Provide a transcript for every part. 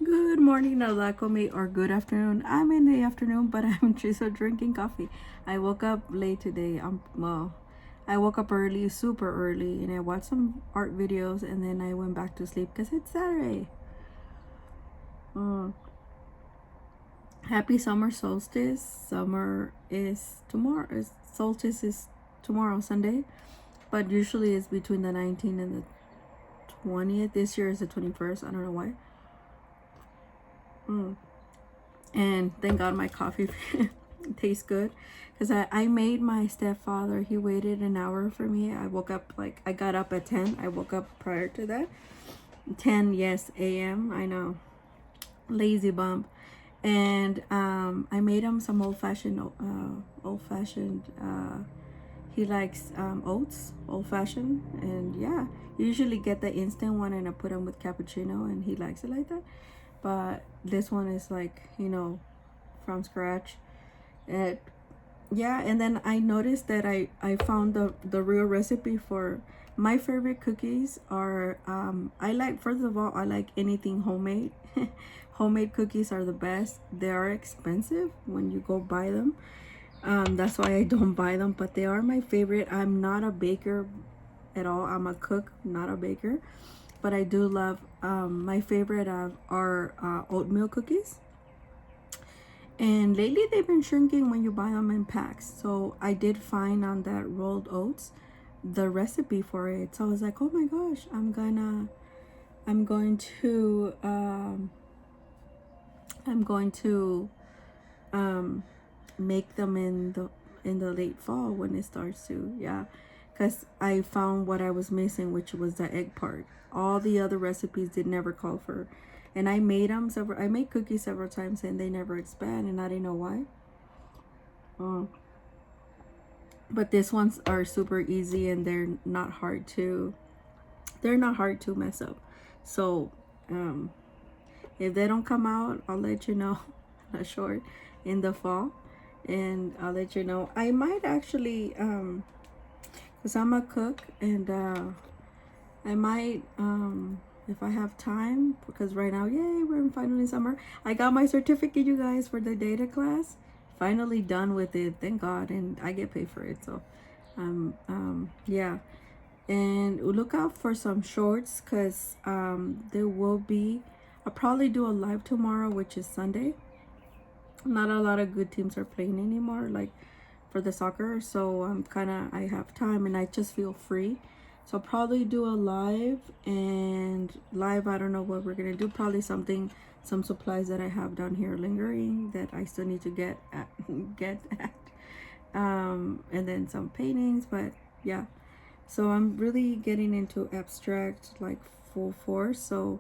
Good morning, Alchemy, or good afternoon. I'm in the afternoon, but I'm just drinking coffee. I woke up late today. I woke up early, super early, and I watched some art videos, and then I went back to sleep because it's Saturday. Mm. Happy summer solstice. Summer is tomorrow. Solstice is tomorrow, Sunday, but usually it's between the 19th and the 20th. This year is the 21st. I don't know why. And thank God my coffee tastes good, because I made my stepfather, he waited an hour for me. I got up at 10. I woke up prior to that. 10, yes, a.m. I know, lazy bump. And I made him some old-fashioned he likes oats, old-fashioned. And yeah, usually get the instant one, and I put him with cappuccino, and he likes it like that. But this one is like, from scratch. It, yeah. And then I noticed that I found the real recipe for my favorite cookies are I like, first of all, I like anything homemade. Homemade cookies are the best. They are expensive when you go buy them. That's why I don't buy them, but they are my favorite. I'm not a baker at all. I'm a cook, not a baker, but I do love my favorite are oatmeal cookies. And lately they've been shrinking when you buy them in packs. So I did find on that rolled oats the recipe for it. So I was like, oh my gosh, I'm going to make them in the late fall when it starts to, yeah, because I found what I was missing, which was the egg part. All the other recipes did never call for, and I made them several. I made cookies several times, and they never expand, and I didn't know why. Oh, but these ones are super easy, and they're not hard to. They're not hard to mess up. So, if they don't come out, I'll let you know. Not short in the fall, and I'll let you know. I might actually, because I'm a cook, and I might, if I have time, because right now, yay, we're in finally summer. I got my certificate, you guys, for the data class. Finally done with it, thank God, and I get paid for it. So, yeah. And look out for some shorts, because there will be. I'll probably do a live tomorrow, which is Sunday. Not a lot of good teams are playing anymore, like for the soccer. So I have time, and I just feel free. So I'll probably do a live, and live, I don't know what we're gonna do. Probably some supplies that I have down here lingering that I still need to get at. And then some paintings, but yeah. So I'm really getting into abstract, like full force. So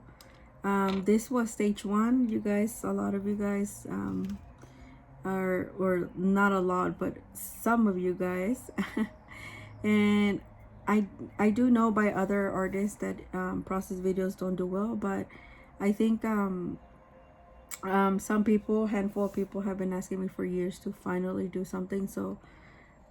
this was stage one. You guys, a lot of you guys are, or not a lot, but some of you guys and I do know by other artists that process videos don't do well, but I think some people, handful of people, have been asking me for years to finally do something. So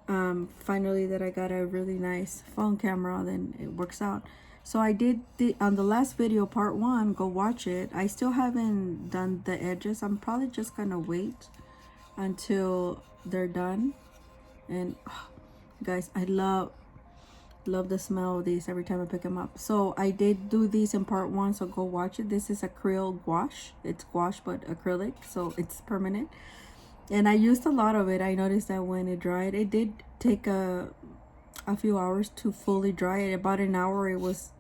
finally that I got a really nice phone camera, then it works out. So I did on the last video, part one, go watch it. I still haven't done the edges. I'm probably just gonna wait until they're done. And guys, I love the smell of these every time I pick them up. So I did do these in part one, so go watch it. This is acrylic gouache. It's gouache but acrylic, so it's permanent, and I used a lot of it. I noticed that when it dried, it did take a few hours to fully dry it. About an hour it was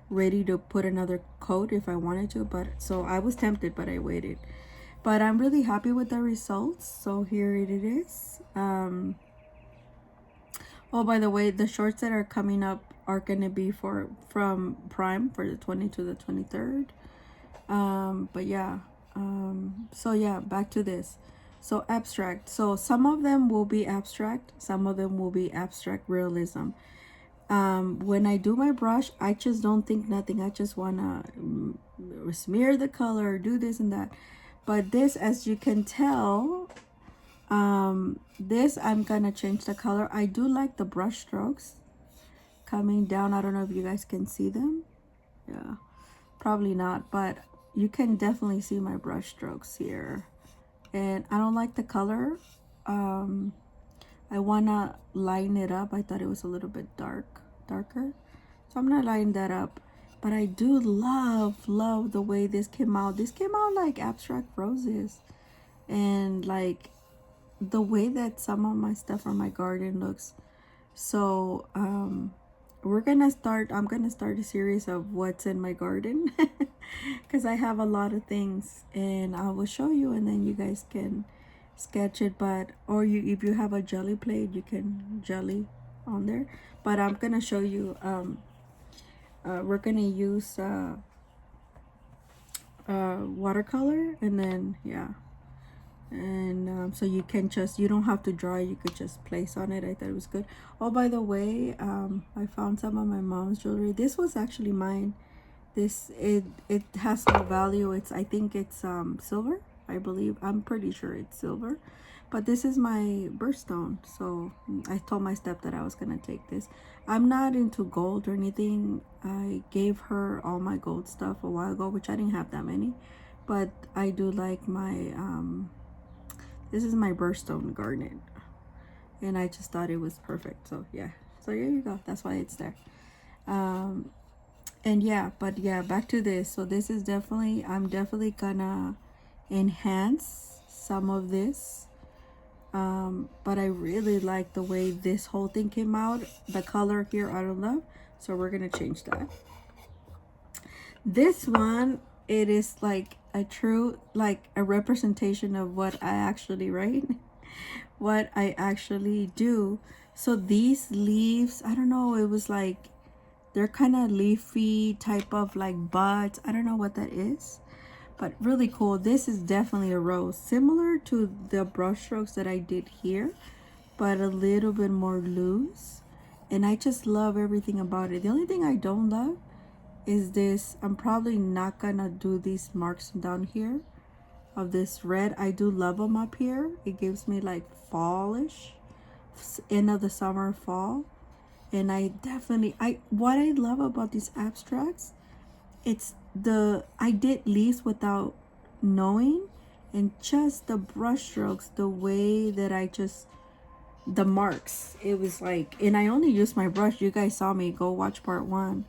ready to put another coat if I wanted to, but so I was tempted, but I waited. But I'm really happy with the results. So here it is. Oh, by the way, the shorts that are coming up are gonna be from Prime for the 20 to the 23rd. But yeah. So yeah, back to this. So abstract. So some of them will be abstract. Some of them will be abstract realism. When I do my brush, I just don't think nothing. I just wanna smear the color, do this and that. But this, as you can tell, this I'm gonna change the color. I do like the brush strokes coming down. I don't know if you guys can see them. Yeah, probably not, but you can definitely see my brush strokes here. And I don't like the color. I wanna lighten it up. I thought it was a little bit darker. So I'm gonna lighten that up. But I do love the way this came out. This came out like abstract roses. And like the way that some of my stuff from my garden looks. So I'm gonna start a series of what's in my garden. Because I have a lot of things, and I will show you, and then you guys can sketch it. But or you, if you have a jelly plate, you can jelly on there. But I'm gonna show you. We're gonna use watercolor, and then yeah, and so you can just, you don't have to draw, you could just place on it. I thought it was good. Oh, by the way, I found some of my mom's jewelry. This was actually mine. This, it has no value. It's, I think it's silver, I believe. I'm pretty sure it's silver. But this is my birthstone. So I told my step that I was gonna take this. I'm not into gold or anything. I gave her all my gold stuff a while ago, which I didn't have that many. But I do like my this is my birthstone garnet, and I just thought it was perfect. So yeah, so here you go. That's why it's there. And yeah, but yeah, back to this. So this is definitely, I'm definitely gonna enhance some of this. But I really like the way this whole thing came out. The color here I don't love, so we're gonna change that. This one, it is like a true, like a representation of what I actually write, what I actually do. So these leaves, I don't know, it was like, they're kind of leafy type of like buds. I don't know what that is, but really cool. This is definitely a rose, similar to the brush strokes that I did here, but a little bit more loose. And I just love everything about it. The only thing I don't love is this. I'm probably not gonna do these marks down here of this red. I do love them up here. It gives me like fallish, end of the summer, fall. And I definitely, what I love about these abstracts, it's I did leaves without knowing, and just the brush strokes, the way that I just, the marks, it was like, and I only used my brush. You guys saw me, go watch part 1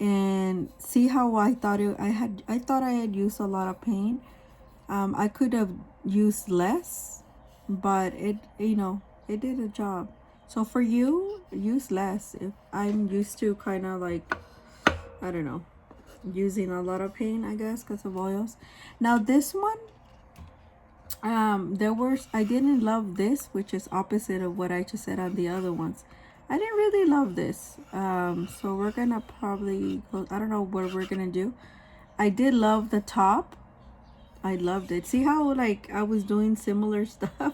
and see how I thought I thought I had used a lot of paint. I could have used less, but it, you know, it did a job. So for you, use less. If I'm used to kind of like, I don't know, using a lot of paint, I guess, because of oils. Now this one, I didn't love this, which is opposite of what I just said on the other ones. I didn't really love this. So we're gonna probably go, I don't know what we're gonna do. I did love the top. I loved it. See how like I was doing similar stuff?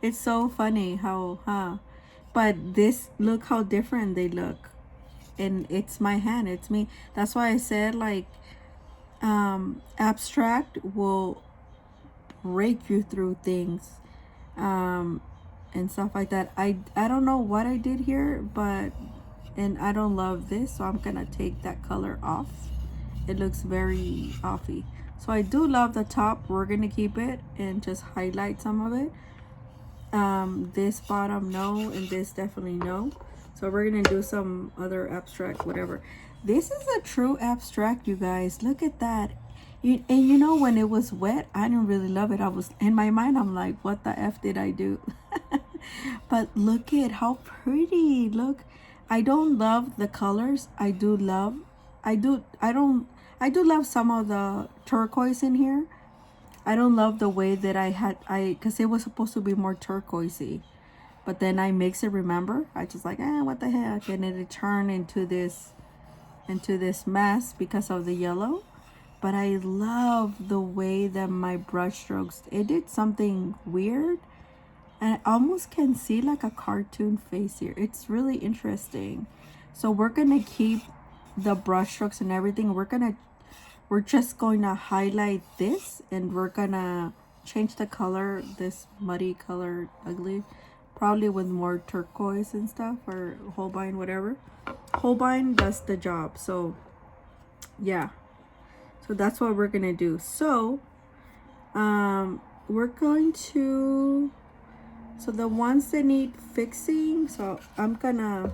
It's so funny how, but this, look how different they look. And it's my hand, it's me. That's why I said like abstract will break you through things and stuff like that. I don't know what I did here, but, and I don't love this, so I'm gonna take that color off. It looks very offy. So I do love the top. We're gonna keep it and just highlight some of it. This bottom, no, and this definitely no. So we're gonna do some other abstract, whatever. This is a true abstract, you guys. Look at that. And you know, when it was wet, I didn't really love it. I was, in my mind, I'm like, what the F did I do? But look at how pretty. Look, I don't love the colors. I do love some of the turquoise in here. I don't love the way that because it was supposed to be more turquoisey, but then I mix it, remember? I just like, what the heck? And it turned into this mess because of the yellow. But I love the way that my brush strokes, it did something weird. And I almost can see like a cartoon face here. It's really interesting. So we're gonna keep the brush strokes and everything. We're just going to highlight this, and we're gonna change the color, this muddy color, ugly, probably with more turquoise and stuff, or Holbein, whatever. Holbein does the job. So yeah, So that's what we're gonna do. So we're going to, so the ones that need fixing, so I'm gonna,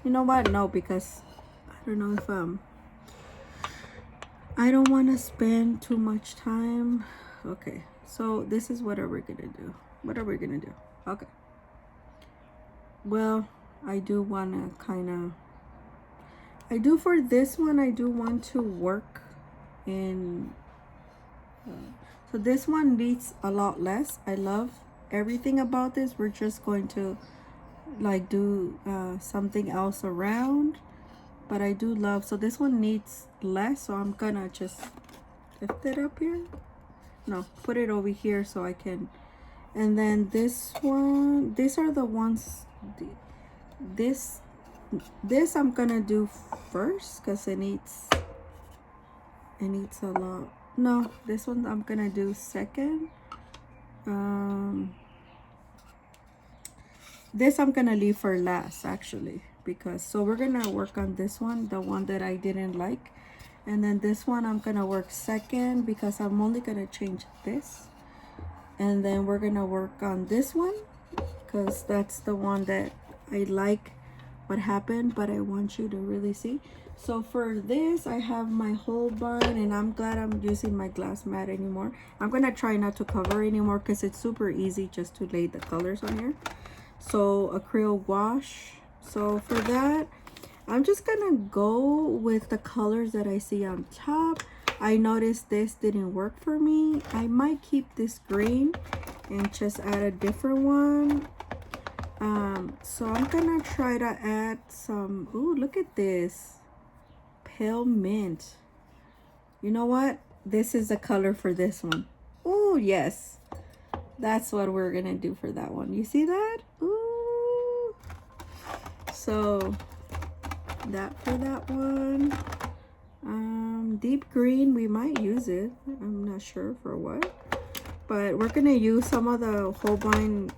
you know what, no, because I don't know if I don't want to spend too much time. Okay, so this is what are we gonna do. What are we gonna do? Okay, well, I do want to kind of, I do for this one, I do want to work in, so this one needs a lot less. I love everything about this. We're just going to like do something else around, but I do love, so this one needs less, so I'm gonna just lift it up here. No, put it over here so I can, and then this one, these are the ones, this I'm gonna do first because it needs a lot. No, this one I'm gonna do second. This I'm gonna leave for last actually, because so we're gonna work on this one, the one that I didn't like, and then this one I'm gonna work second because I'm only gonna change this, and then we're gonna work on this one because that's the one that I like what happened, but I want you to really see. So for this, I have my whole bun, and I'm glad I'm using my glass mat anymore. I'm gonna try not to cover anymore because it's super easy just to lay the colors on here. So acrylic wash. So for that, I'm just gonna go with the colors that I see on top. I noticed this didn't work for me. I might keep this green and just add a different one. So I'm gonna try to add some, ooh, look at this, pale mint. You know what? This is the color for this one. Oh, yes. That's what we're gonna do for that one. You see that? Ooh. So that for that one. Deep green, we might use it. I'm not sure for what. But we're gonna use some of the Holbein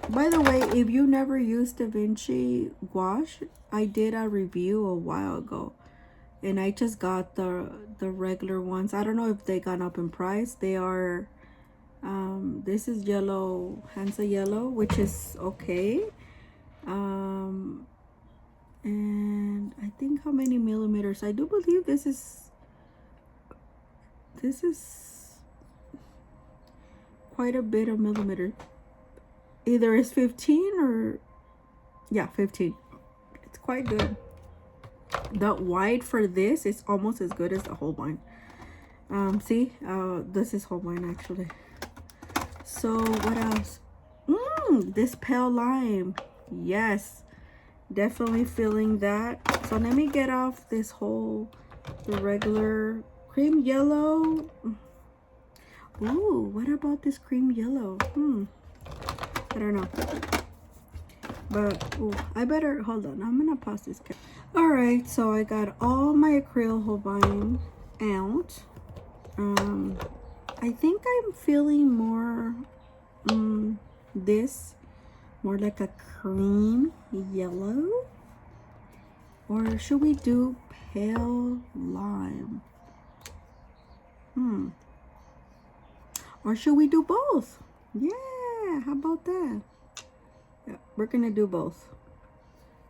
by the way, if you never used Da Vinci gouache, I did a review a while ago, and I just got the regular ones. I don't know if they gone up in price. They are this is yellow, Hansa yellow, which is okay. And I think how many millimeters? I do believe this is quite a bit of millimeter. Either it's 15 or, yeah, 15. It's quite good. The white for this is almost as good as the whole wine. See, this is whole wine actually. So what else? This pale lime. Yes, definitely feeling that. So let me get off this whole, the regular cream yellow. Ooh, what about this cream yellow? I don't know. But ooh, I better hold on. I'm gonna pause this. All right, so I got all my acrylic Holbein out. I think I'm feeling more this more like a cream yellow, or should we do pale lime? Or should we do both? Yeah, how about that? Yeah, we're gonna do both.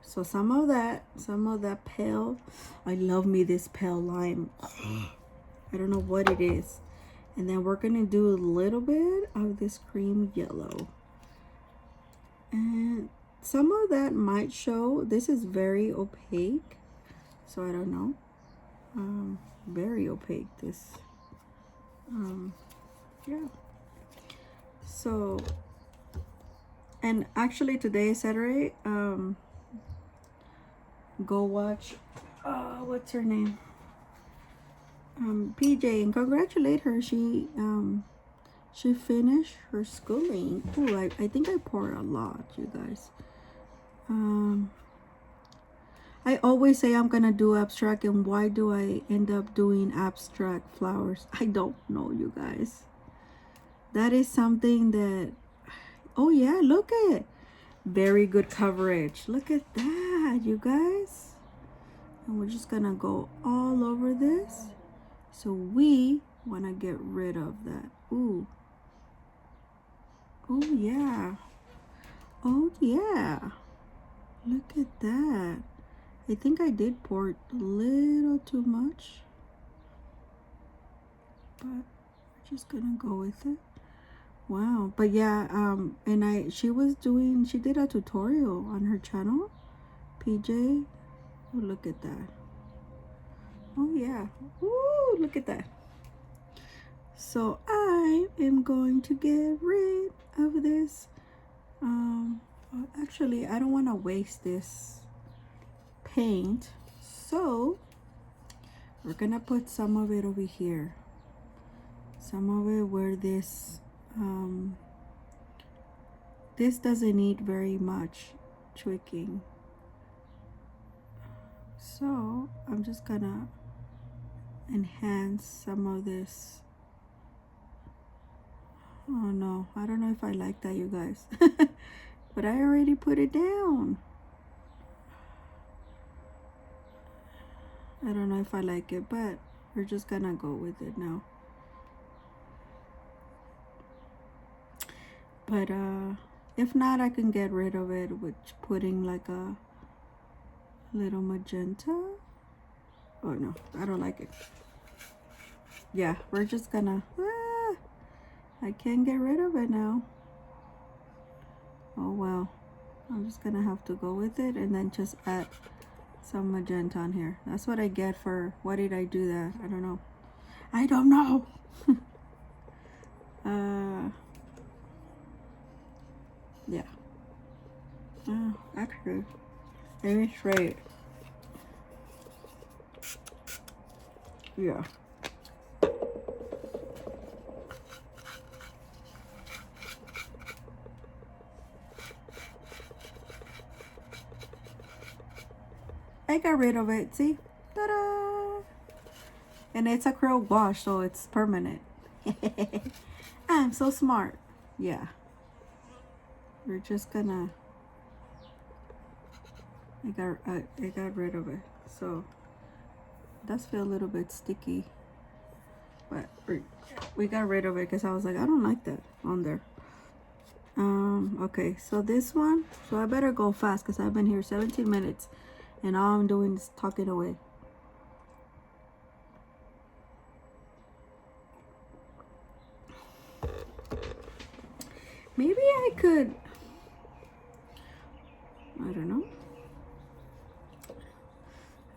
So some of that pale, I love me this pale lime. I don't know what it is. And then we're gonna do a little bit of this cream yellow. And some of that might show. This is very opaque, so I don't know. Very opaque, this. Yeah. So, and actually today is Saturday. Go watch, what's her name? PJ, and congratulate her. She finished her schooling. Ooh, I think I poured a lot, you guys. I always say I'm gonna do abstract, and why do I end up doing abstract flowers? I don't know, you guys. That is something that, oh yeah, look at it. Very good coverage. Look at that, you guys. And we're just gonna go all over this. So we want to get rid of that. Ooh. Oh yeah. Oh yeah. Look at that. I think I did pour it a little too much, but we're just gonna go with it. Wow. But yeah, and she did a tutorial on her channel, PJ. Oh, look at that. Oh yeah. Ooh, look at that. So I am going to get rid of this. Actually, I don't want to waste this paint, so we're gonna put some of it over here, some of it where this this doesn't need very much tweaking, so I'm just gonna enhance some of this. Oh no, I don't know if I like that, you guys. But I already put it down. I don't know if I like it, but we're just gonna go with it now. But if not, I can get rid of it with putting like a little magenta. Oh no, I don't like it. Yeah, we're just gonna I can't get rid of it now. Oh well, I'm just gonna have to go with it and then just add some magenta on here. That's what I get for, why did I do that? I don't know. I don't know. Yeah. Actually, let me try it. Yeah. I got rid of it, see? Ta-da! And it's acrylic wash, so it's permanent. I'm so smart. Yeah. We're just gonna... I got rid of it. So, it does feel a little bit sticky. But we got rid of it because I was like, I don't like that on there. Okay, so this one, so I better go fast because I've been here 17 minutes. And all I'm doing is talking away. Maybe I could, I don't know.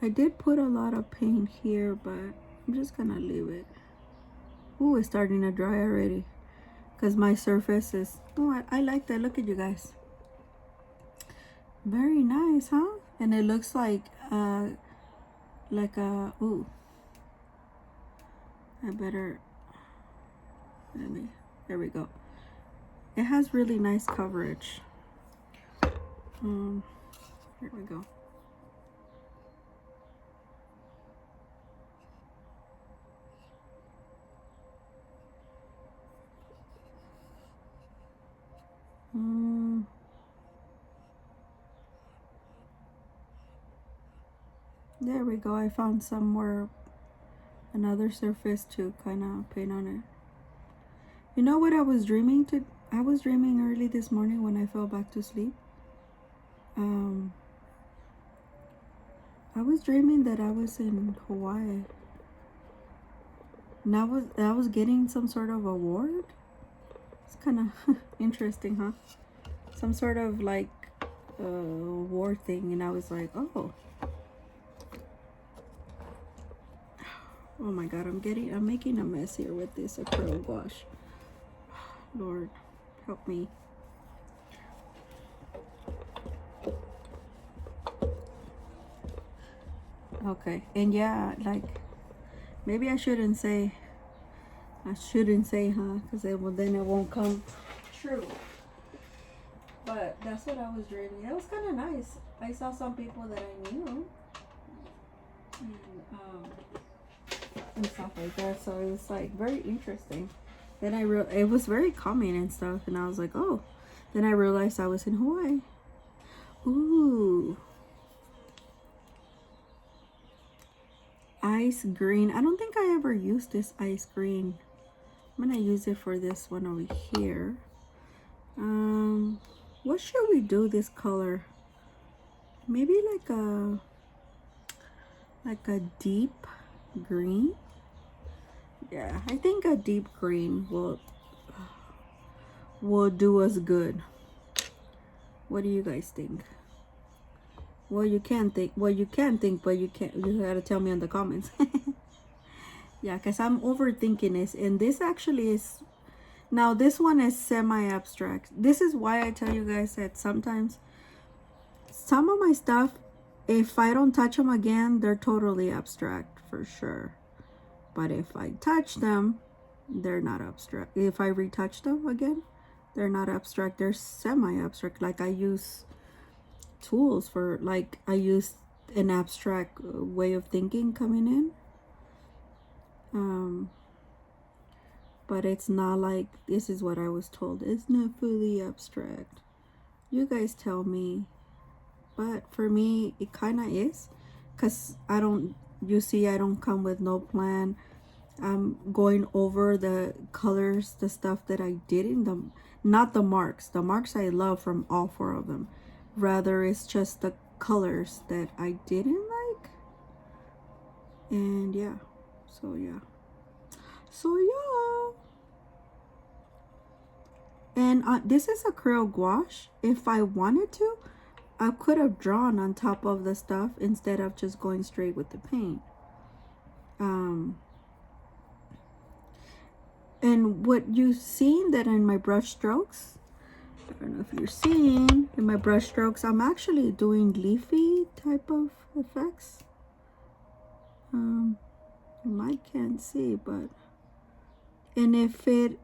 I did put a lot of paint here, but I'm just gonna leave it. Ooh, it's starting to dry already. Because my surface is, oh, I like that. Look at you guys. Very nice, huh? And it looks like a, ooh. I better, there we go. It has really nice coverage. Here we go. There we go. I found somewhere another surface to kind of paint on it. You know what I was dreaming to? I was dreaming early this morning when I fell back to sleep. I was dreaming that I was in Hawaii. And I was getting some sort of award. It's kind of interesting, huh? Some sort of like award thing, and I was like, oh. Oh my god, I'm making a mess here with this acrylic wash. Lord, help me. Okay, and yeah, like, maybe I shouldn't say, huh? Because then it won't come true. But that's what I was dreaming. It was kind of nice. I saw some people that I knew. And stuff like that, so it was like very interesting. Then it was very calming and stuff, and I was like, oh. Then I realized I was in Hawaii. Ooh, ice green. I don't think I ever used this ice green. I'm gonna use it for this one over here. What should we do this color? Maybe like a deep green. Yeah, I think a deep green will do us good. What do you guys think? Well, you can think. Well, you can think, but you can't. You gotta tell me in the comments. Yeah, because I'm overthinking this, and this actually is. Now this one is semi-abstract. This is why I tell you guys that sometimes some of my stuff, if I don't touch them again, they're totally abstract for sure. But if I touch them, they're not abstract. If I retouch them again, they're not abstract. They're semi-abstract. Like I use tools for, like I use an abstract way of thinking coming in. But it's not like, this is what I was told. It's not fully abstract. You guys tell me. But for me, it kind of is. Because I don't, you see, I don't come with no plan. I'm going over the colors, the stuff that I did in them. Not the marks. The marks I love from all 4 of them. Rather, it's just the colors that I didn't like. And yeah. So yeah. And this is acrylic gouache. If I wanted to, I could have drawn on top of the stuff instead of just going straight with the paint. And what you've seen that in my brush strokes, I don't know if you're seeing in my brush strokes, I'm actually doing leafy type of effects. You might can't see, but, and if it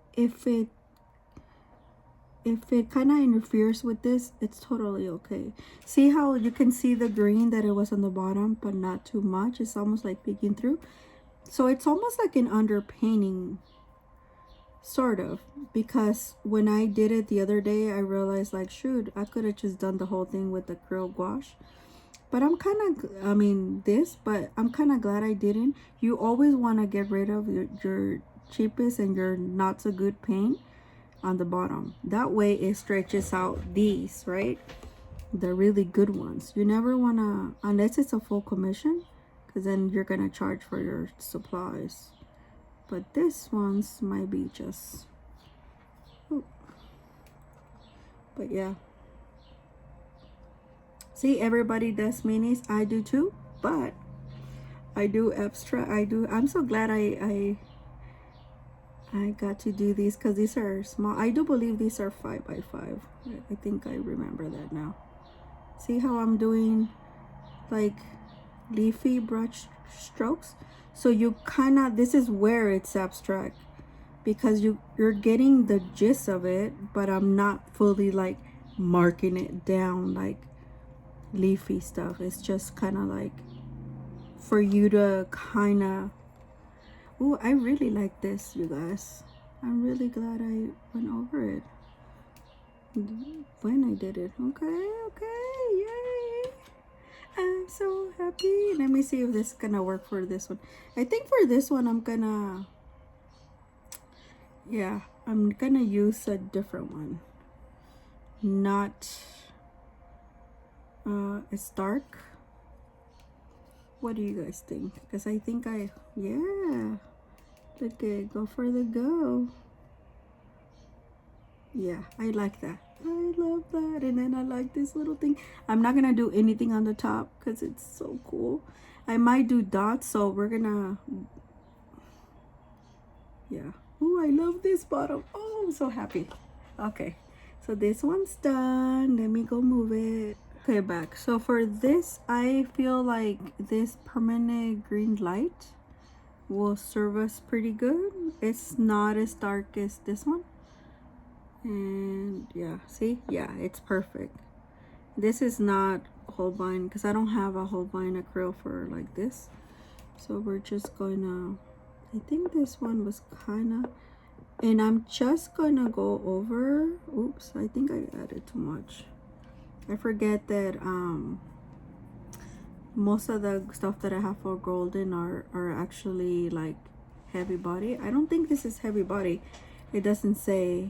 kind of interferes with this, it's totally okay. See how you can see the green that it was on the bottom, but not too much. It's almost like peeking through. So it's almost like an underpainting, sort of, because when I did it the other day, I realized like, shoot, I could have just done the whole thing with acrylic gouache. But I'm kind of, but I'm kind of glad I didn't. You always want to get rid of your cheapest and your not so good paint on the bottom. That way it stretches out these, right? The really good ones. You never want to, unless it's a full commission, because then you're going to charge for your supplies. But this ones might be just, ooh. But yeah. See, everybody does minis. I do too, but I do abstract. I'm so glad I got to do these, because these are small. I do believe these are 5x5. I think I remember that now. See how I'm doing like leafy brush strokes? So you kind of, this is where it's abstract, because you're getting the gist of it, but I'm not fully like marking it down like leafy stuff. It's just kind of like for you to kind of, oh, I really like this, you guys. I'm really glad I went over it when I did it. Okay, yay. I'm so happy. Let me see if this is gonna work for this one. I think for this one, I'm gonna use a different one. Not, it's dark. What do you guys think? Because I think yeah. Look at, go for the go. Yeah, I like that. I love that. And then I like this little thing. I'm not gonna do anything on the top because it's so cool. I might do dots, so we're gonna, yeah. Oh, I love this bottom. Oh, I'm so happy. Okay, so this one's done. Let me go move it. Okay, back. So for this, I feel like this permanent green light will serve us pretty good. It's not as dark as this one. And yeah, see, yeah, it's perfect. This is not Holbein, because I don't have a Holbein acrylic for like this. So we're just gonna, I think this one was kind of, and I'm just gonna go over, oops, I think I added too much. I forget that most of the stuff that I have for golden are actually like heavy body. I don't think this is heavy body. It doesn't say.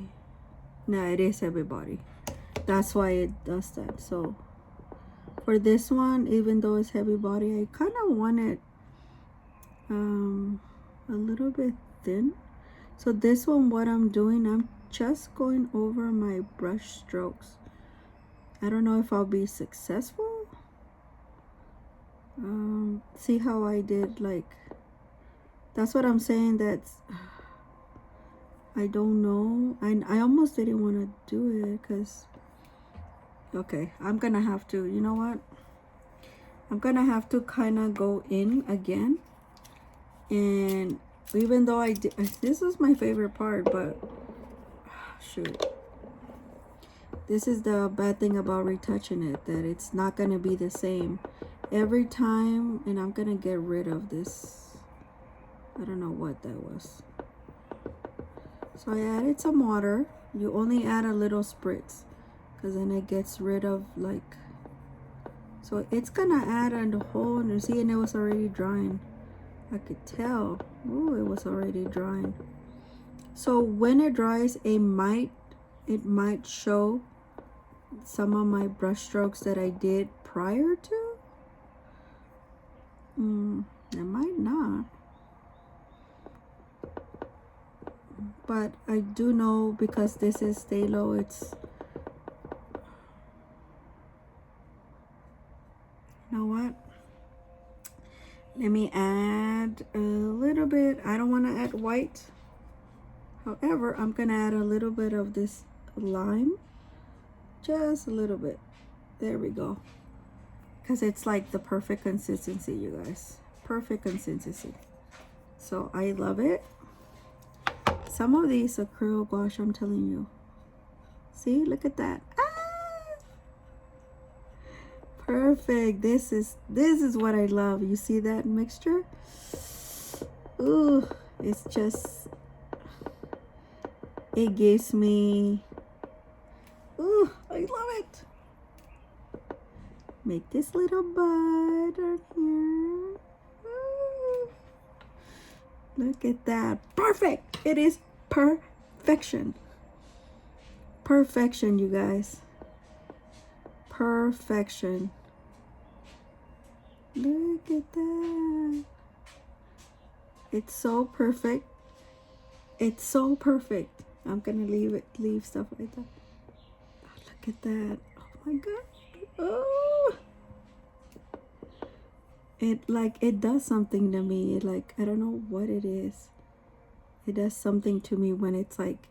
No, it is heavy body. That's why it does that. So for this one, even though it's heavy body, I kind of want it a little bit thin. So this one, what I'm doing, I'm just going over my brush strokes. I don't know if I'll be successful. See how I did, like, that's what I'm saying. That's, I don't know. I almost didn't want to do it because, okay, I'm gonna have to, you know what, I'm gonna have to kind of go in again. And even though I did, this is my favorite part, but shoot, this is the bad thing about retouching it, that it's not gonna be the same every time. And I'm gonna get rid of this, I don't know what that was. So I added some water. You only add a little spritz because then it gets rid of, like, so it's gonna add on the whole, and you see, and it was already drying. I could tell. Oh, it was already drying. So when it dries, it might show some of my brush strokes that I did prior to. It might not. But I do know, because this is Stay Low, it's, you know what? Let me add a little bit. I don't want to add white. However, I'm going to add a little bit of this lime. Just a little bit. There we go. Because it's like the perfect consistency, you guys. Perfect consistency. So I love it. Some of these acrylic gouache, I'm telling you. See, look at that. Ah! Perfect. This is what I love. You see that mixture? Ooh, it's just, it gives me, ooh, I love it. Make this little bud right here. Ooh. Look at that. Perfect. It is perfection. Perfection, you guys. Perfection. Look at that. It's so perfect. It's so perfect. I'm gonna leave stuff like that. Oh, look at that. Oh my god. Oh, it does something to me. It, like, I don't know what it is. It does something to me when it's like,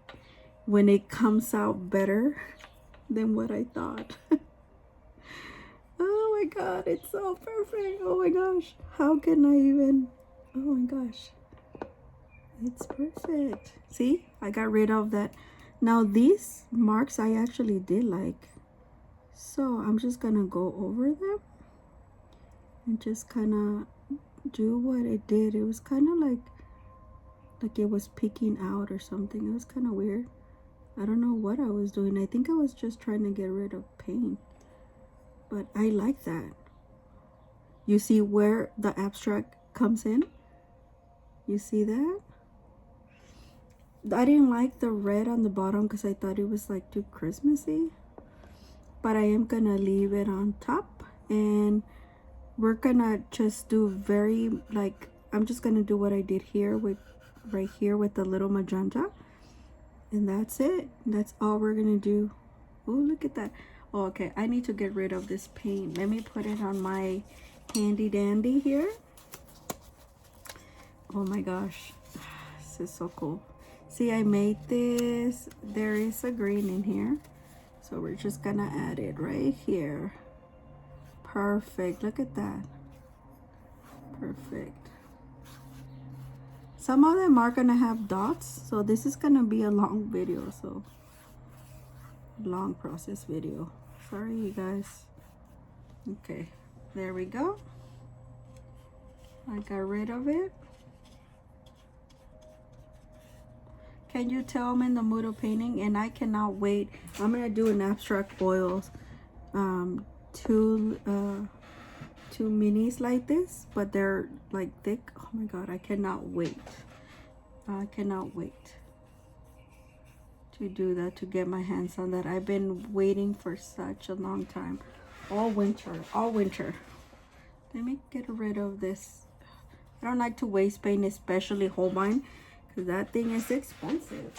when it comes out better than what I thought. Oh my god, it's so perfect. Oh my gosh, how can I even, oh my gosh, it's perfect. See, I got rid of that. Now these marks I actually did like, so I'm just gonna go over them and just kind of do what it did. It was kind of like it was peeking out or something. It was kind of weird. I don't know what I was doing. I think I was just trying to get rid of paint, but I like that. You see where the abstract comes in? You see that? I didn't like the red on the bottom because I thought it was like too Christmassy, but I am gonna leave it on top, and we're gonna just do very, like, I'm just gonna do what I did here with right here with the little magenta, and that's it. That's all we're gonna do. Oh, look at that. Oh, okay, I need to get rid of this paint. Let me put it on my handy dandy here. Oh my gosh, this is so cool. See, I made this. There is a green in here, so we're just gonna add it right here. Perfect. Look at that. Perfect. Some of them are gonna have dots, so this is gonna be a long video, so long process video. Sorry, you guys. Okay, there we go. I got rid of it. Can you tell I'm in the mood of painting? And I cannot wait. I'm gonna do an abstract oils two minis like this, but they're like thick. Oh my god, I cannot wait. I cannot wait to do that, to get my hands on that. I've been waiting for such a long time, all winter. Let me get rid of this. I don't like to waste paint, especially Holbein, because that thing is expensive.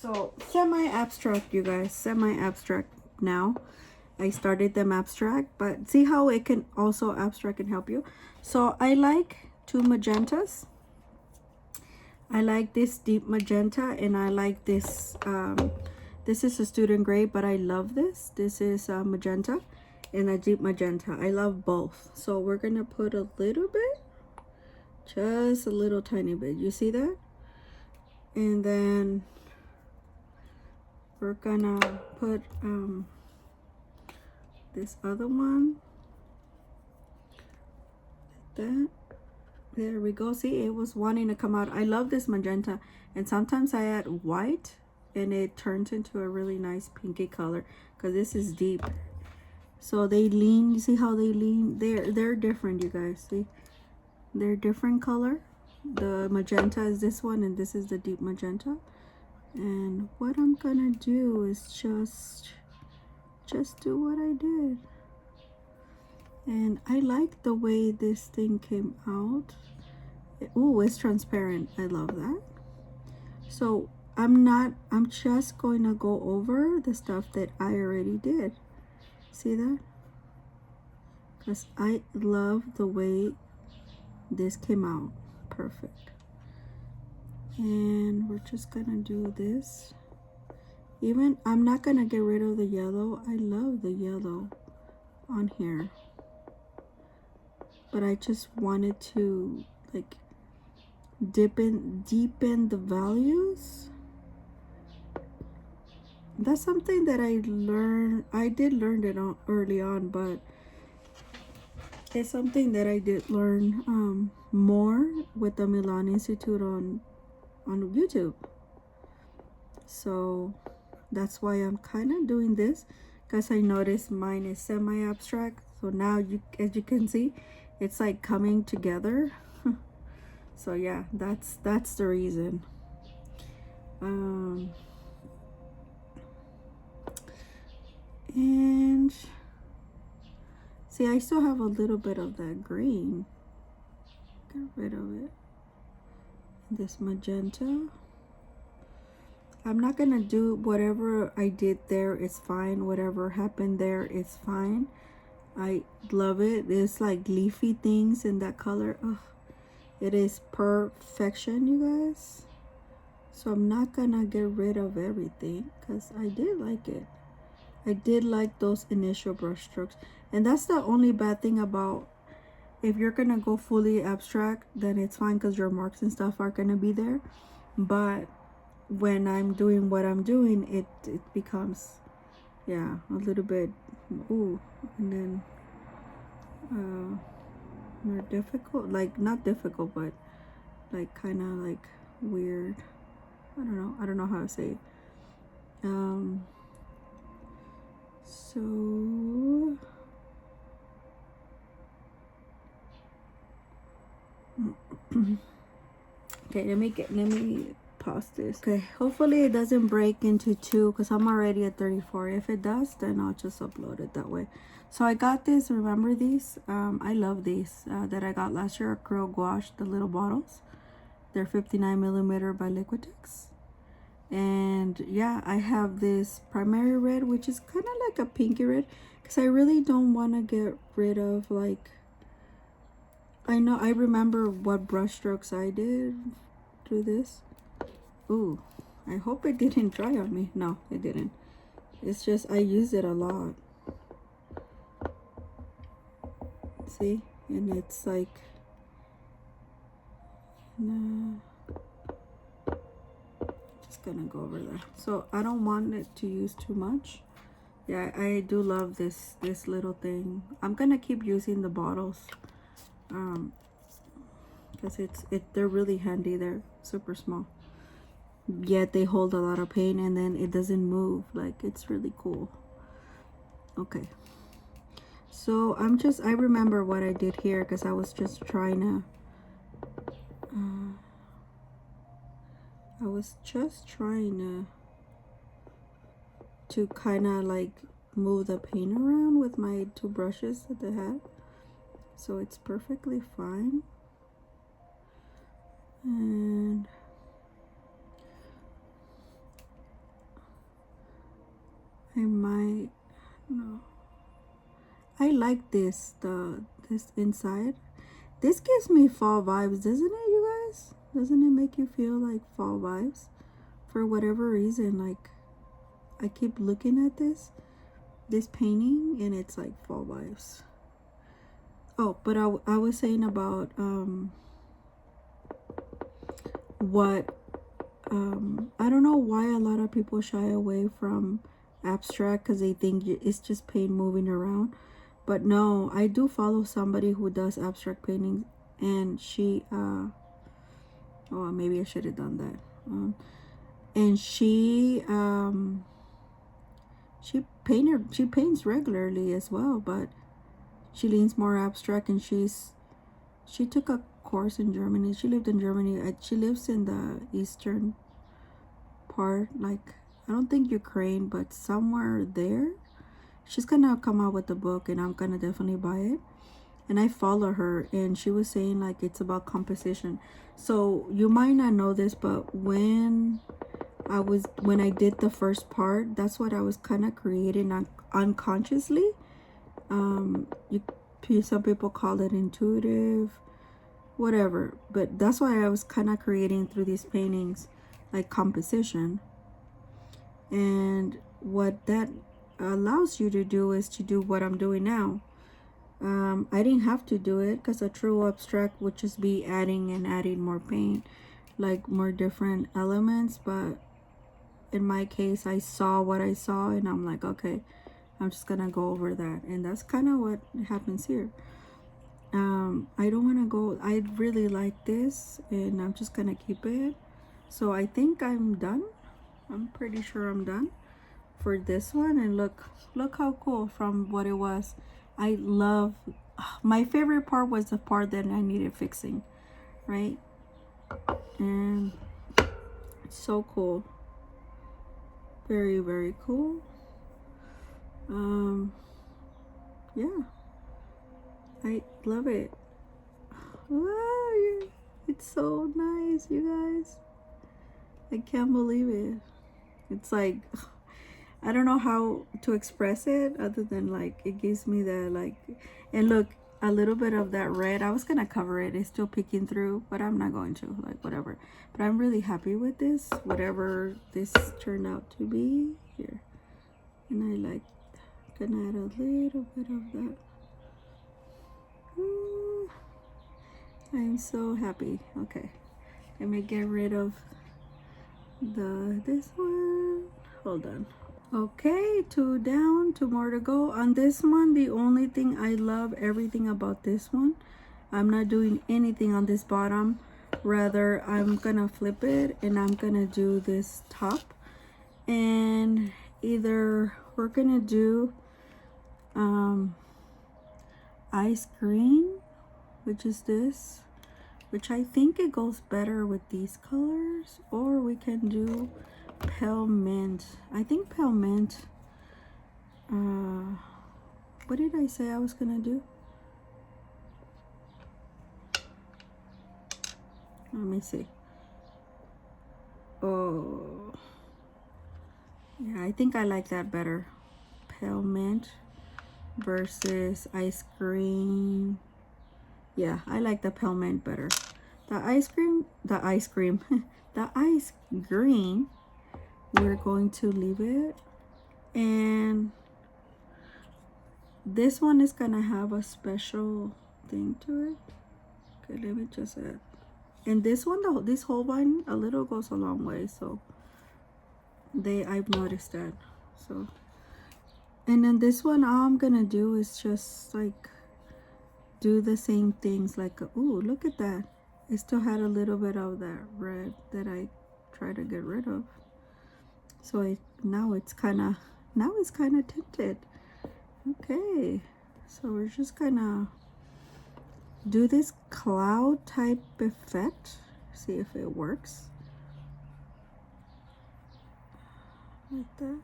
So semi-abstract, you guys, semi-abstract now. I started them abstract, but see how it can also abstract and help you. So I like two magentas. I like this deep magenta, and I like this. This is a student grade, but I love this. This is magenta and a deep magenta. I love both. So we're gonna put a little bit, just a little tiny bit. You see that? And then we're gonna put this other one like that. There we go. See, it was wanting to come out. I love this magenta, and sometimes I add white and it turns into a really nice pinky color because this is deep. So they lean. You see how they lean? They're different, you guys. See, they're different color. The magenta is this one, and this is the deep magenta. And what I'm gonna do is just do what I did. And I like the way this thing came out. Oh, it's transparent. I love that. So I'm just going to go over the stuff that I already did. See that? Because I love the way this came out. Perfect. And we're just gonna do this. Even I'm not gonna get rid of the yellow. I love the yellow on here, but I just wanted to like deepen the values. That's something that I learned. I did learn it early on, but it's something that I did learn more with the Milan Institute on YouTube. So that's why I'm kind of doing this, because I noticed mine is semi-abstract. So now as you can see, it's like coming together. So yeah, that's the reason. And see, I still have a little bit of that green. Get rid of it. This magenta. I'm not gonna do whatever I did there. It's fine. Whatever happened there, it's fine. I love it. It's like leafy things in that color. Ugh. It is perfection, you guys. So I'm not gonna get rid of everything because I did like it. I did like those initial brush strokes. And that's the only bad thing about, if you're gonna go fully abstract, then it's fine because your marks and stuff are gonna be there. But when I'm doing what I'm doing, it becomes, yeah, a little bit, ooh, and then more difficult, like not difficult, but like kind of like weird. I don't know how to say it. So okay, let me pause this. Okay, hopefully it doesn't break into two because I'm already at 34. If it does, then I'll just upload it that way. So I got this, remember these? I love these that I got last year, acrylic gouache, the little bottles. They're 59mm by Liquitex. And yeah, I have this primary red, which is kind of like a pinky red, because I really don't want to get rid of, like, I remember what brush strokes I did through this. Ooh, I hope it didn't dry on me. No, it didn't. It's just I use it a lot. See? And it's like, just gonna go over there. So I don't want it to use too much. Yeah, I do love this little thing. I'm gonna keep using the bottles because they're really handy. They're super small, yet they hold a lot of paint, and then it doesn't move. Like, it's really cool. Okay, so I remember what I did here, because I was just trying to to kind of like move the paint around with my two brushes that they had, so it's perfectly fine. And I like this inside. This gives me fall vibes, doesn't it, you guys? Doesn't it make you feel like fall vibes? For whatever reason, like, I keep looking at this painting, and it's like fall vibes. Oh, but I was saying about what I don't know why a lot of people shy away from abstract, because they think it's just paint moving around. But no, I do follow somebody who does abstract paintings, and she oh, maybe I should have done that. And she paints regularly as well, but she leans more abstract, and she took a course in Germany. She lived in Germany. She lives in the eastern part, like, I don't think Ukraine, but somewhere there. She's gonna come out with the book, and I'm gonna definitely buy it. And I follow her, and she was saying like it's about composition. So you might not know this, but when I did the first part, that's what I was kind of creating unconsciously. Some people call it intuitive, whatever, but that's why I was kind of creating through these paintings, like composition. And what that allows you to do is to do what I'm doing now. I didn't have to do it, because a true abstract would just be adding and adding more paint, like more different elements. But in my case, I saw what I saw, and I'm like, okay, I'm just gonna go over that. And that's kind of what happens here. I don't want to go, I really like this, and I'm just gonna keep it. So I think I'm done. I'm pretty sure I'm done for this one. And look how cool from what it was. I love, my favorite part was the part that I needed fixing, right? And it's so cool. Very, very cool. Yeah, I love it. Wow, it's so nice, you guys. I can't believe it. It's like, I don't know how to express it other than like it gives me the like. And look, a little bit of that red, I was gonna cover it, it's still peeking through, but I'm not going to, like, whatever. But I'm really happy with this, whatever this turned out to be here. And I like gonna add a little bit of that. I'm so happy. Okay, let me get rid of this one. Hold on. Okay, 2 down, 2 more to go. On this one, the only thing I love everything about this one, I'm not doing anything on this bottom. Rather, I'm gonna flip it, and I'm gonna do this top. And either we're gonna do ice green, which is this, which I think it goes better with these colors, or we can do pale mint. I think pale mint, what did I say I was gonna do? Let me see. Oh yeah, I think I like that better. Pale mint versus ice cream. Yeah, I like the pale mint better. The ice green, the ice green, we're going to leave it. And this one is gonna have a special thing to it. Okay, let me just add. And this one, though, this whole one, a little goes a long way. So I've noticed that. So, and then this one, all I'm gonna do is just like do the same things. Like, ooh, look at that. It still had a little bit of that red that I tried to get rid of. So now it's kind of tinted. Okay, so we're just gonna do this cloud type effect. See if it works. Like that.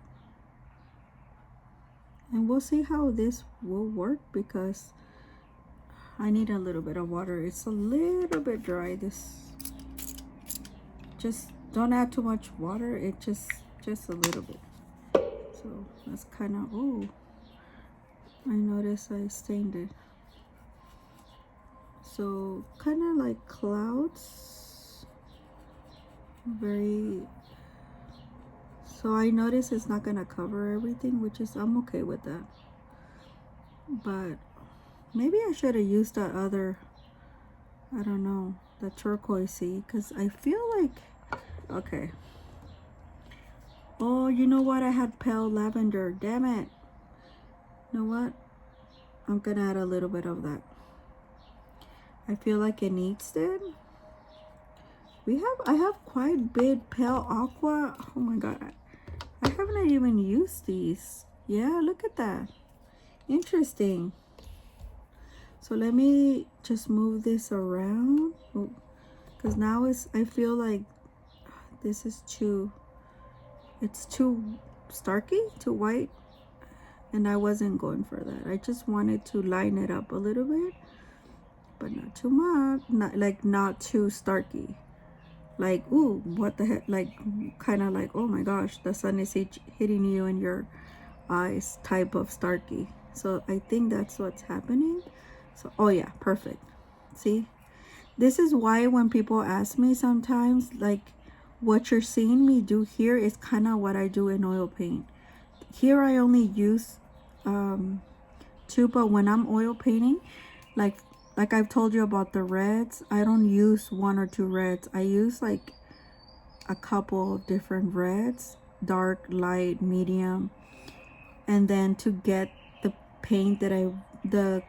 And we'll see how this will work because I need a little bit of water. It's a little bit dry. This, just don't add too much water. It just a little bit. So that's kind of, oh, I noticed I stained it. So kind of like clouds, very. So I notice it's not gonna cover everything, which is, I'm okay with that. But maybe I should have used the other, I don't know, the turquoisey, because I feel like, okay. Oh, you know what? I had pale lavender. Damn it. You know what? I'm gonna add a little bit of that. I feel like it needs it. I have quite big pale aqua. Oh my god. I haven't even used these. Yeah, look at that. Interesting. So let me just move this around. Because now I feel like this is it's too starky, too white. And I wasn't going for that. I just wanted to line it up a little bit. But not too much. Not too starky. Like, ooh, what the heck? Like, kind of like, oh my gosh, the sun is hitting you in your eyes type of starky. So I think that's what's happening. So, oh yeah, perfect. See, this is why when people ask me sometimes, like, what you're seeing me do here is kind of what I do in oil paint. Here I only use two, but when I'm oil painting, like I've told you about the reds, I don't use one or two reds. I use like a couple of different reds, dark, light, medium. And then to get the paint that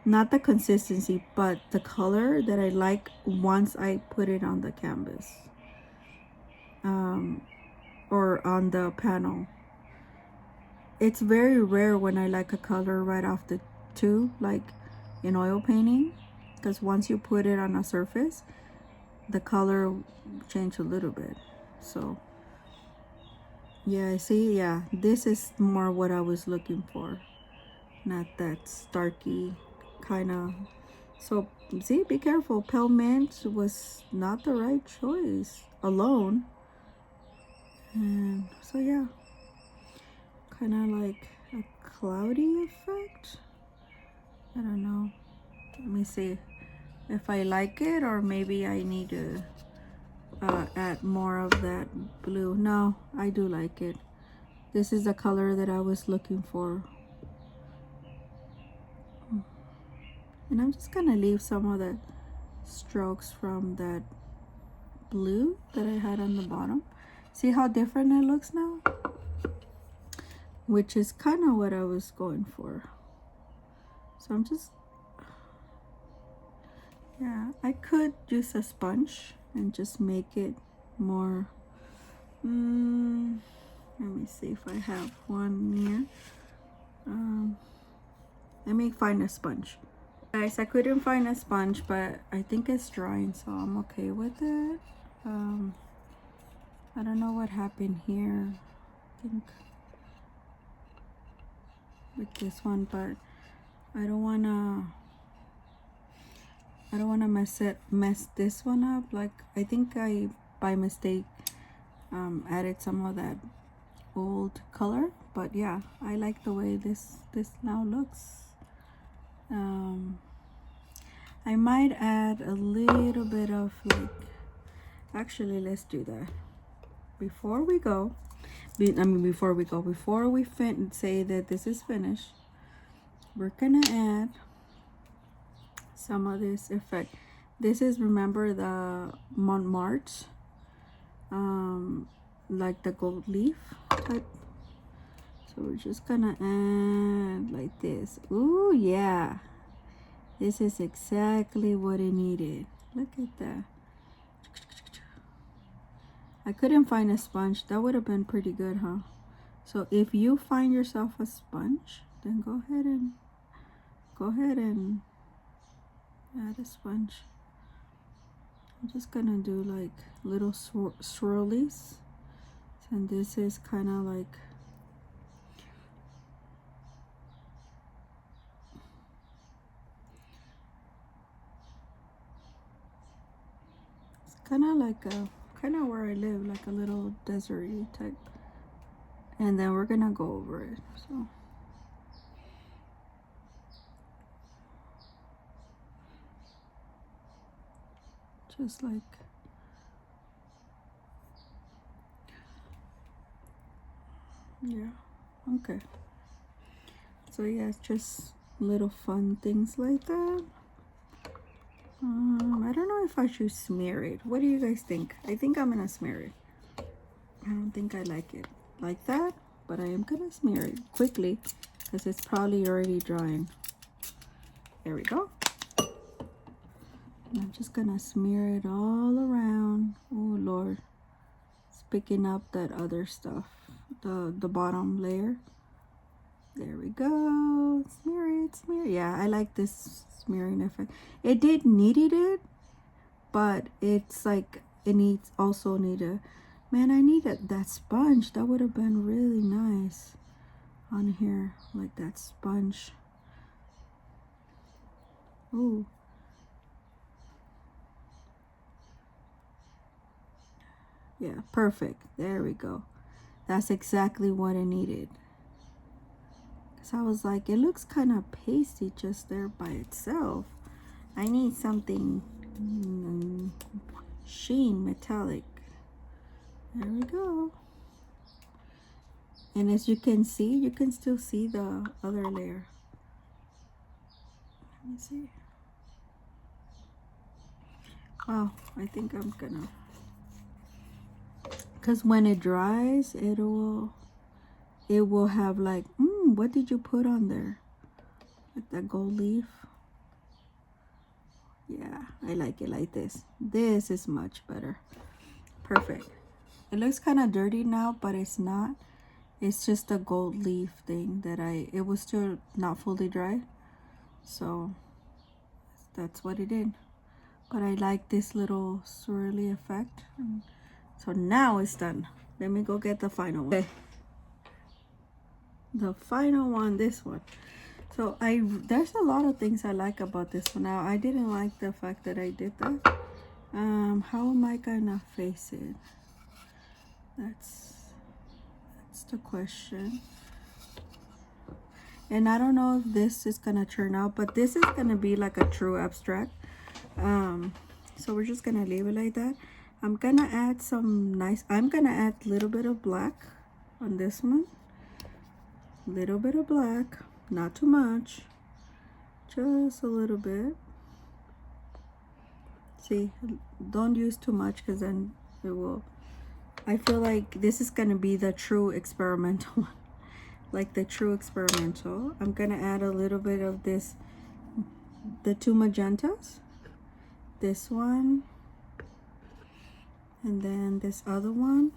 not the consistency, but the color that I like once I put it on the canvas. Or on the panel. It's very rare when I like a color right off the tube, like in oil painting, because once you put it on a surface, the color change a little bit. So yeah, see, yeah, this is more what I was looking for, not that starky kind of. So see, be careful. Pale mint was not the right choice alone. And so yeah, kind of like a cloudy effect. I don't know. Let me see if I like it, or maybe I need to add more of that blue. No, I do like it. This is the color that I was looking for. And I'm just gonna leave some of the strokes from that blue that I had on the bottom. See how different it looks now? Which is kind of what I was going for. So I'm just, yeah, I could use a sponge and just make it more, let me see if I have one near. Let me find a sponge. Guys, I couldn't find a sponge, but I think it's drying, so I'm okay with it. I don't know what happened here. I think with this one, but I don't wanna mess this one up. Like, I think I by mistake added some of that old color, but yeah, I like the way this now looks. I might add a little bit of, like, actually, let's do that before we say that this is finished. We're gonna add some of this effect. This is, remember, the Montmartre, like the gold leaf type. So we're just gonna add like this. Ooh, yeah, This is exactly what it needed. Look at that. I couldn't find a sponge. That would have been pretty good, huh? So if you find yourself a sponge, then go ahead and add a sponge. I'm just gonna do like little swirlies, and this is kind of like kind of where I live, like a little deserty type. And then we're gonna go over it. So just like, yeah, okay. So yeah, it's just little fun things like that. I don't know if I should smear it. What do you guys think? I think I'm gonna smear it. I don't think I like it like that, but I am gonna smear it quickly because it's probably already drying. There we go. And I'm just gonna smear it all around. Oh Lord, it's picking up that other stuff, the bottom layer. There we go. Smear it, smear. Yeah, I like this smearing effect. It did needed it, but it's like it needs also need a, man, I needed that sponge. That would have been really nice on here, like that sponge. Ooh. Yeah, perfect. There we go. That's exactly what I needed. Because I was like, it looks kind of pasty just there by itself. I need something sheen, metallic. There we go. And as you can see, you can still see the other layer. Let me see. Oh, I think I'm gonna, because when it dries, it will have like, what did you put on there? Like that gold leaf. Yeah, I like it like this. This is much better. Perfect. It looks kind of dirty now, but it's not. It's just a gold leaf thing that it was still not fully dry. So that's what it did. But I like this little swirly effect. So now it's done. Let me go get the final one. Okay. The final one, this one. So there's a lot of things I like about this one. Now I didn't like the fact that I did that. How am I gonna face it? That's the question. And I don't know if this is gonna turn out, but this is gonna be like a true abstract. So we're just gonna leave it like that. I'm gonna add a little bit of black on this one. Little bit of black, not too much, just a little bit. See, don't use too much because then it will, I feel like this is gonna be the true experimental one. Like the true experimental. I'm gonna add a little bit of this, the two magentas, this one, and then this other one.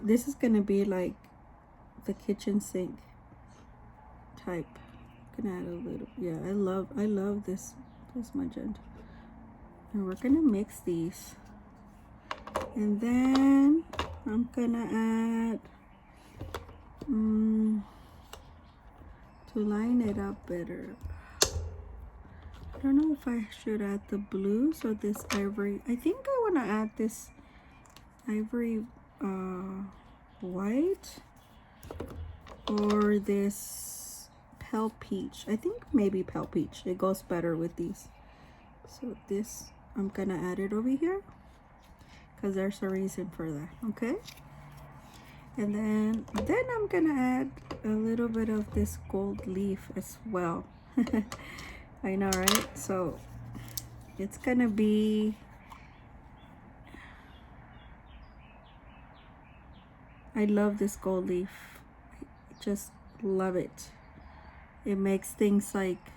This is gonna be like the kitchen sink type. I'm gonna add a little. Yeah, I love this magenta. And we're gonna mix these, and then I'm gonna add to line it up better. I don't know if I should add the blues or this ivory. I think I want to add this ivory white or this pale peach. I think maybe pale peach. It goes better with these. So this, I'm gonna add it over here because there's a reason for that. Okay. And then I'm gonna add a little bit of this gold leaf as well. I know, right? So it's gonna be, I love this gold leaf. I just love it. It makes things like,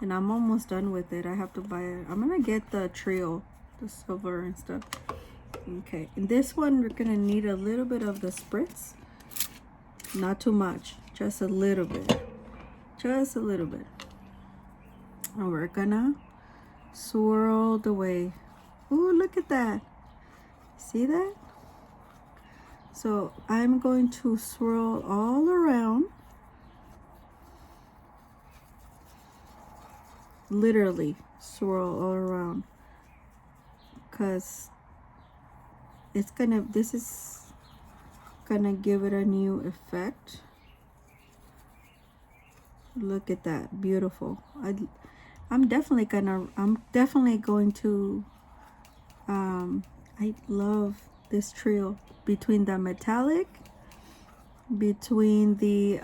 and I'm almost done with it. I have to buy it. I'm gonna get the trio, the silver and stuff. Okay, and this one we're gonna need a little bit of the spritz. Not too much, just a little bit. Just a little bit. And we're gonna swirl the way. Ooh, look at that. See that? So I'm going to swirl all around. Literally swirl all around. Because this is gonna give it a new effect. Look at that, beautiful. I'm definitely going to I love this trio between the metallic, between the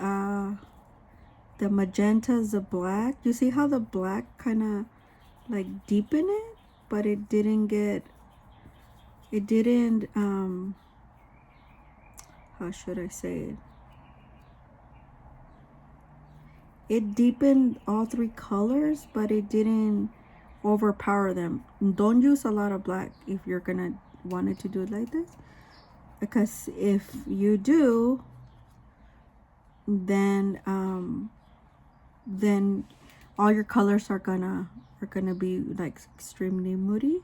magentas, the black. You see how the black kind of like deepen it, but it didn't how should I say it? It deepened all three colors, but it didn't overpower them. Don't use a lot of black if you're gonna want it to do it like this, because if you do, then all your colors are gonna be like extremely moody.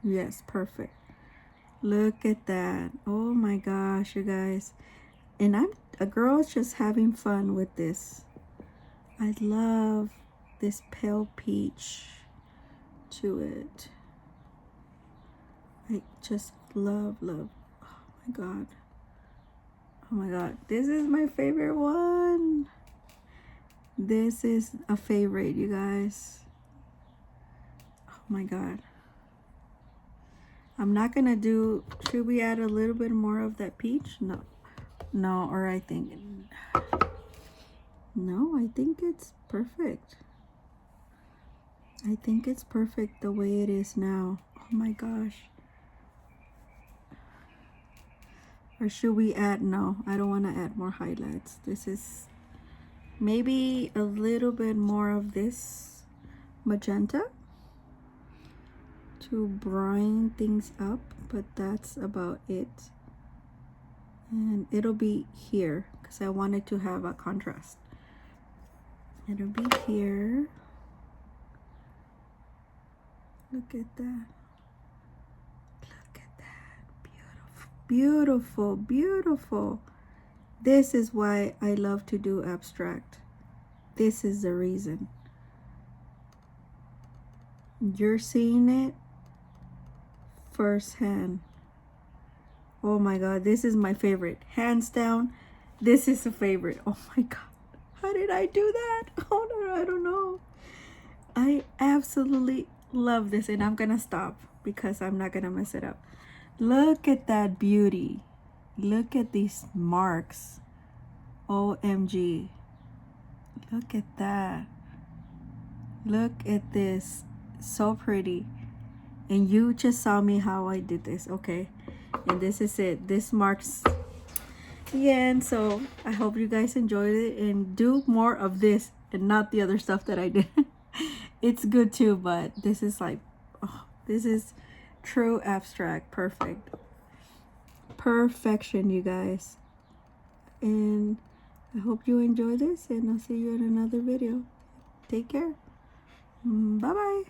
Yes, perfect. Look at that. Oh my gosh, you guys. And I'm a girl's just having fun with this. I love this pale peach to it. I just love. Oh my god. Oh my god. This is my favorite one. This is a favorite, you guys. Oh my god. I'm not gonna do, should we add a little bit more of that peach? No, or I think, no, I think it's perfect. I think it's perfect the way it is now. Oh my gosh. Or should we add, no, I don't want to add more highlights. This is maybe a little bit more of this magenta to brine things up, but that's about it. And it'll be here because I wanted to have a contrast. It'll be here. Look at that. Look at that. Beautiful, beautiful, beautiful. This is why I love to do abstract. This is the reason. You're seeing it firsthand. Oh my god, this is my favorite. Hands down, this is a favorite. Oh my god. How did I do that? Oh no, I don't know. I absolutely love this, and I'm gonna stop because I'm not gonna mess it up. Look at that beauty. Look at these marks. OMG. Look at that. Look at this. So pretty. And you just saw me how I did this. Okay. And this is it. This marks the end. So I hope you guys enjoyed it, and do more of this and not the other stuff that I did. It's good too, but this is like, oh, this is true abstract. Perfect. Perfection, you guys. And I hope you enjoy this, and I'll see you in another video. Take care. Bye bye.